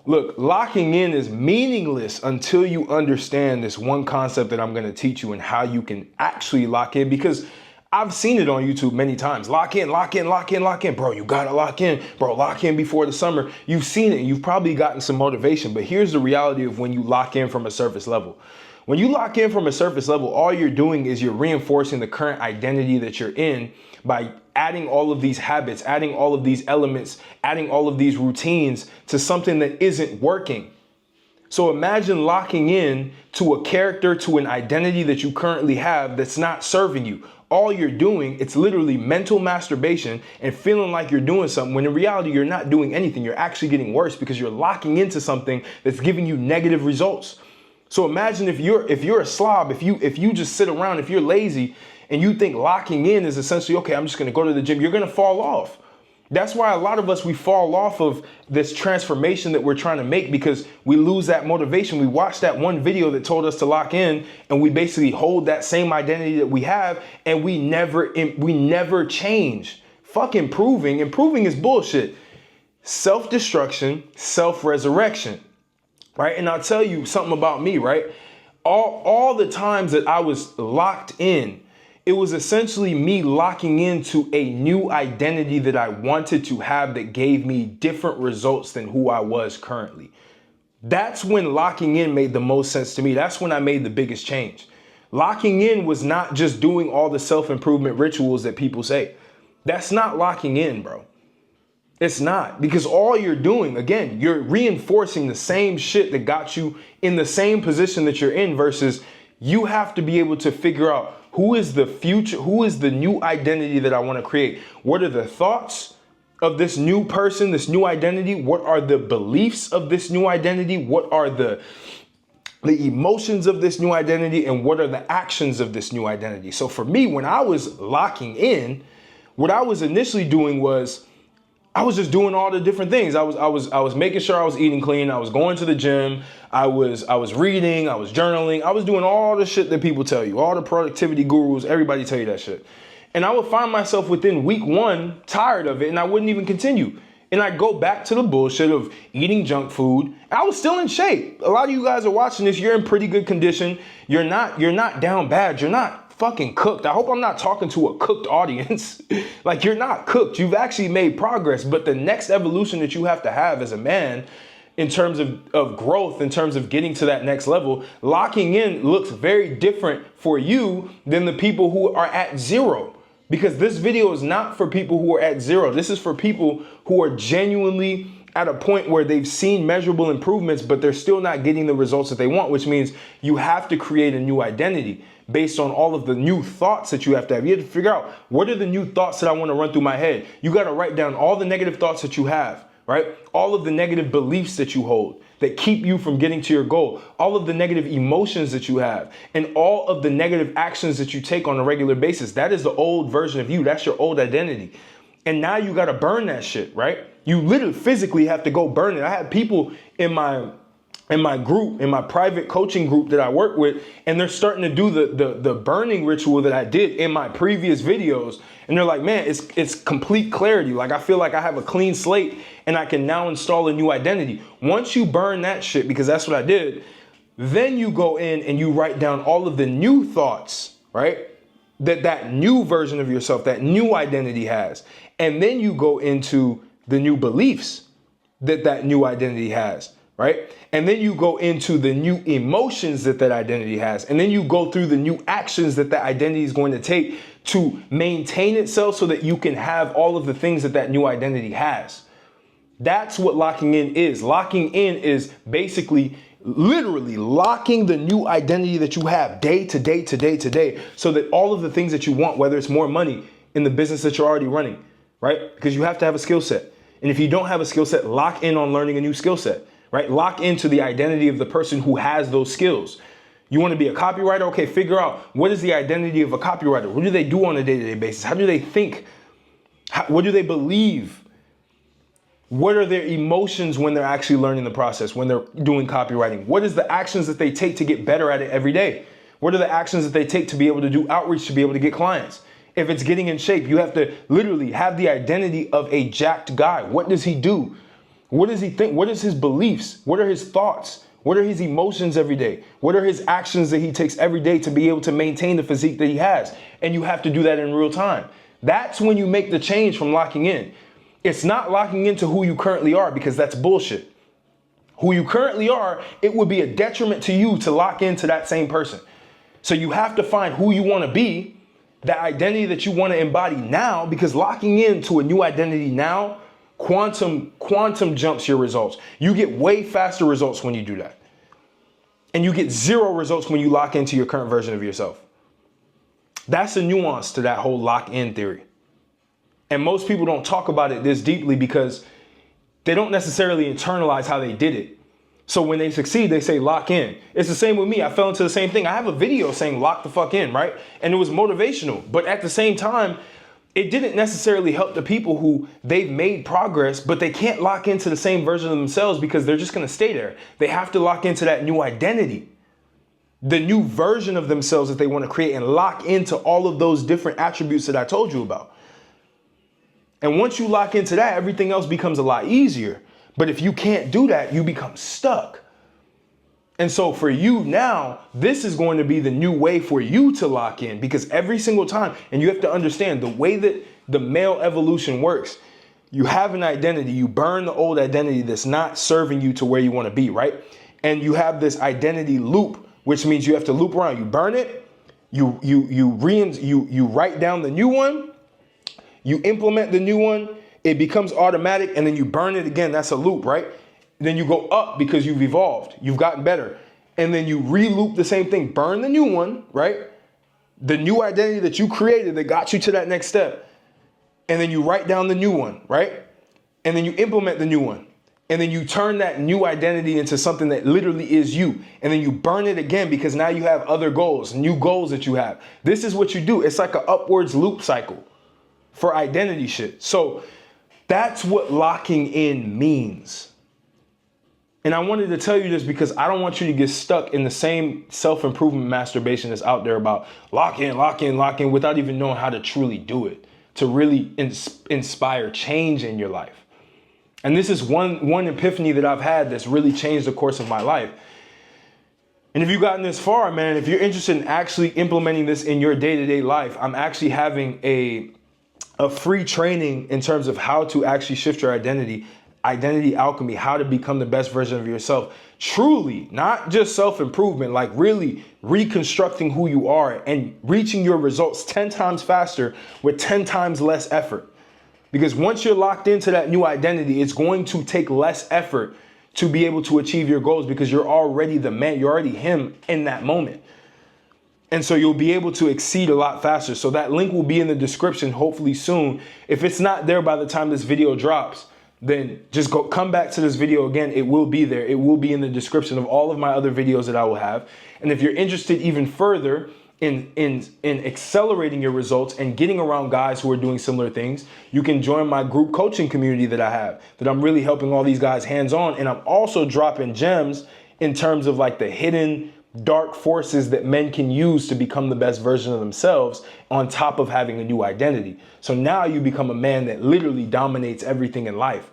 Look, locking in is meaningless until you understand this one concept that I'm going to teach you and how you can actually lock in, because I've seen it on YouTube many times. Lock in, lock in, lock in, lock in. Bro, you got to lock in. Bro, lock in before the summer. You've seen it. You've probably gotten some motivation. But here's the reality of when you lock in from a surface level. When you lock in from a surface level, all you're doing is you're reinforcing the current identity that you're in by adding all of these habits, adding all of these elements, adding all of these routines to something that isn't working. So imagine locking in to a character, to an identity that you currently have that's not serving you. All you're doing, it's literally mental masturbation and feeling like you're doing something when in reality you're not doing anything. You're actually getting worse because you're locking into something that's giving you negative results. So imagine if you're a slob, if you just sit around, if you're lazy and you think locking in is essentially, okay, I'm just gonna go to the gym, you're gonna fall off. That's why a lot of us, we fall off of this transformation that we're trying to make because we lose that motivation. We watched that one video that told us to lock in and we basically hold that same identity that we have and we never change. Fuck improving. Improving is bullshit. Self-destruction, self-resurrection. Right? And I'll tell you something about me, right? All the times that I was locked in, it was essentially me locking into a new identity that I wanted to have that gave me different results than who I was currently. That's when locking in made the most sense to me. That's when I made the biggest change. Locking in was not just doing all the self-improvement rituals that people say. That's not locking in, bro. It's not, because all you're doing, again, you're reinforcing the same shit that got you in the same position that you're in versus you have to be able to figure out who is the future, who is the new identity that I want to create? What are the thoughts of this new person, this new identity? What are the beliefs of this new identity? What are the emotions of this new identity? And what are the actions of this new identity? So for me, when I was locking in, what I was initially doing was I was just doing all the different things. I was making sure I was eating clean. I was going to the gym. I was reading. I was journaling. I was doing all the shit that people tell you, all the productivity gurus, everybody tell you that shit. And I would find myself within week 1 tired of it and I wouldn't even continue. And I'd go back to the bullshit of eating junk food. I was still in shape. A lot of you guys are watching this. You're in pretty good condition. You're not down bad. You're not fucking cooked. I hope I'm not talking to a cooked audience. Like, you're not cooked. You've actually made progress. But the next evolution that you have to have as a man in terms of growth, in terms of getting to that next level, locking in looks very different for you than the people who are at 0. Because this video is not for people who are at 0. This is for people who are genuinely at a point where they've seen measurable improvements, but they're still not getting the results that they want, which means you have to create a new identity based on all of the new thoughts that you have to have. You have to figure out, what are the new thoughts that I want to run through my head? You got to write down all the negative thoughts that you have, right? All of the negative beliefs that you hold that keep you from getting to your goal, all of the negative emotions that you have, and all of the negative actions that you take on a regular basis. That is the old version of you. That's your old identity. And now you got to burn that shit, right? You literally physically have to go burn it. I had people in my group, in my private coaching group that I work with, and they're starting to do the burning ritual that I did in my previous videos. And they're like, man, it's complete clarity. Like, I feel like I have a clean slate and I can now install a new identity. Once you burn that shit, because that's what I did, then you go in and you write down all of the new thoughts, right? That new version of yourself, that new identity has. And then you go into the new beliefs that new identity has, right? And then you go into the new emotions that identity has. And then you go through the new actions that identity is going to take to maintain itself so that you can have all of the things that new identity has. That's what locking in is. Locking in is basically literally locking the new identity that you have day to day to day to day, so that all of the things that you want, whether it's more money in the business that you're already running, right? Because you have to have a skill set. And if you don't have a skill set, lock in on learning a new skill set, right? Lock into the identity of the person who has those skills. You want to be a copywriter? Okay, figure out, what is the identity of a copywriter? What do they do on a day-to-day basis? How do they think? What do they believe? What are their emotions when they're actually learning the process, when they're doing copywriting? What is the actions that they take to get better at it every day? What are the actions that they take to be able to do outreach, to be able to get clients? If it's getting in shape, you have to literally have the identity of a jacked guy. What does he do? What does he think? What is his beliefs? What are his thoughts? What are his emotions every day? What are his actions that he takes every day to be able to maintain the physique that he has? And you have to do that in real time. That's when you make the change from locking in. It's not locking into who you currently are, because that's bullshit. Who you currently are, it would be a detriment to you to lock into that same person. So you have to find who you want to be, the identity that you want to embody now, because locking into a new identity now, quantum jumps your results. You get way faster results when you do that. And you get zero results when you lock into your current version of yourself. That's a nuance to that whole lock-in theory. And most people don't talk about it this deeply because they don't necessarily internalize how they did it. So when they succeed, they say lock in. It's the same with me. I fell into the same thing. I have a video saying lock the fuck in, right? And it was motivational. But at the same time, it didn't necessarily help the people who they've made progress, but they can't lock into the same version of themselves because they're just going to stay there. They have to lock into that new identity, the new version of themselves that they want to create, and lock into all of those different attributes that I told you about. And once you lock into that, everything else becomes a lot easier. But if you can't do that, you become stuck. And so for you now, this is going to be the new way for you to lock in, because every single time, and you have to understand the way that the male evolution works, you have an identity, you burn the old identity that's not serving you to where you want to be, right? And you have this identity loop, which means you have to loop around. You burn it, you write down the new one, you implement the new one, it becomes automatic, and then you burn it again. That's a loop, right? Then you go up because you've evolved, you've gotten better. And then you re-loop the same thing, burn the new one, right? The new identity that you created that got you to that next step. And then you write down the new one, right? And then you implement the new one. And then you turn that new identity into something that literally is you. And then you burn it again because now you have other goals, new goals that you have. This is what you do. It's like an upwards loop cycle for identity shit. So that's what locking in means. And I wanted to tell you this because I don't want you to get stuck in the same self-improvement masturbation that's out there about lock in, lock in, lock in, without even knowing how to truly do it, to really inspire change in your life. And this is one epiphany that I've had that's really changed the course of my life. And if you've gotten this far, man, if you're interested in actually implementing this in your day-to-day life, I'm actually having a free training in terms of how to actually shift your identity alchemy, how to become the best version of yourself. Truly, not just self-improvement, like really reconstructing who you are and reaching your results 10 times faster with 10 times less effort. Because once you're locked into that new identity, it's going to take less effort to be able to achieve your goals because you're already the man, you're already him in that moment. And so you'll be able to exceed a lot faster. So that link will be in the description, hopefully soon. If it's not there by the time this video drops, then just come back to this video again. It will be there. It will be in the description of all of my other videos that I will have. And if you're interested even further in accelerating your results and getting around guys who are doing similar things, you can join my group coaching community that I have, that I'm really helping all these guys hands-on. And I'm also dropping gems in terms of like the hidden dark forces that men can use to become the best version of themselves on top of having a new identity. So now you become a man that literally dominates everything in life.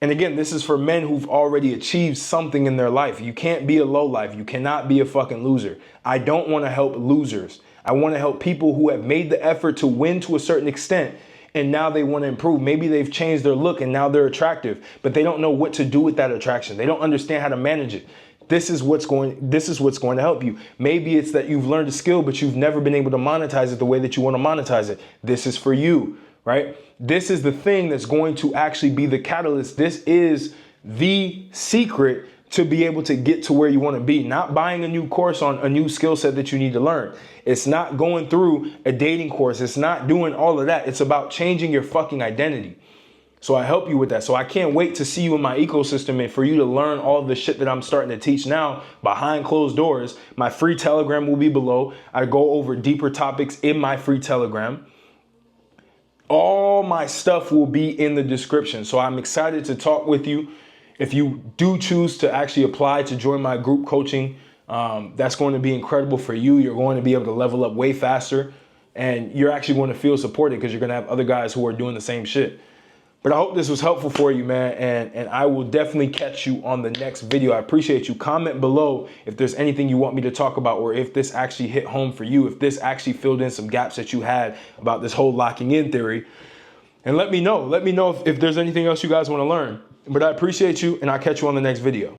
And again, this is for men who've already achieved something in their life. You can't be a lowlife. You cannot be a fucking loser. I don't want to help losers. I want to help people who have made the effort to win to a certain extent and now they want to improve. Maybe they've changed their look and now they're attractive, but they don't know what to do with that attraction. They don't understand how to manage it. This is what's going to help you. Maybe it's that you've learned a skill, but you've never been able to monetize it the way that you want to monetize it. This is for you, right? This is the thing that's going to actually be the catalyst. This is the secret to be able to get to where you want to be. Not buying a new course on a new skill set that you need to learn. It's not going through a dating course. It's not doing all of that. It's about changing your fucking identity. So I help you with that. So I can't wait to see you in my ecosystem and for you to learn all the shit that I'm starting to teach now behind closed doors. My free Telegram will be below. I go over deeper topics in my free Telegram. All my stuff will be in the description. So I'm excited to talk with you. If you do choose to actually apply to join my group coaching, that's going to be incredible for you. You're going to be able to level up way faster and you're actually going to feel supported because you're going to have other guys who are doing the same shit. But I hope this was helpful for you, man, and I will definitely catch you on the next video. I appreciate you. Comment below if there's anything you want me to talk about, or if this actually hit home for you, if this actually filled in some gaps that you had about this whole locking in theory. And let me know. Let me know if there's anything else you guys want to learn. But I appreciate you, and I'll catch you on the next video.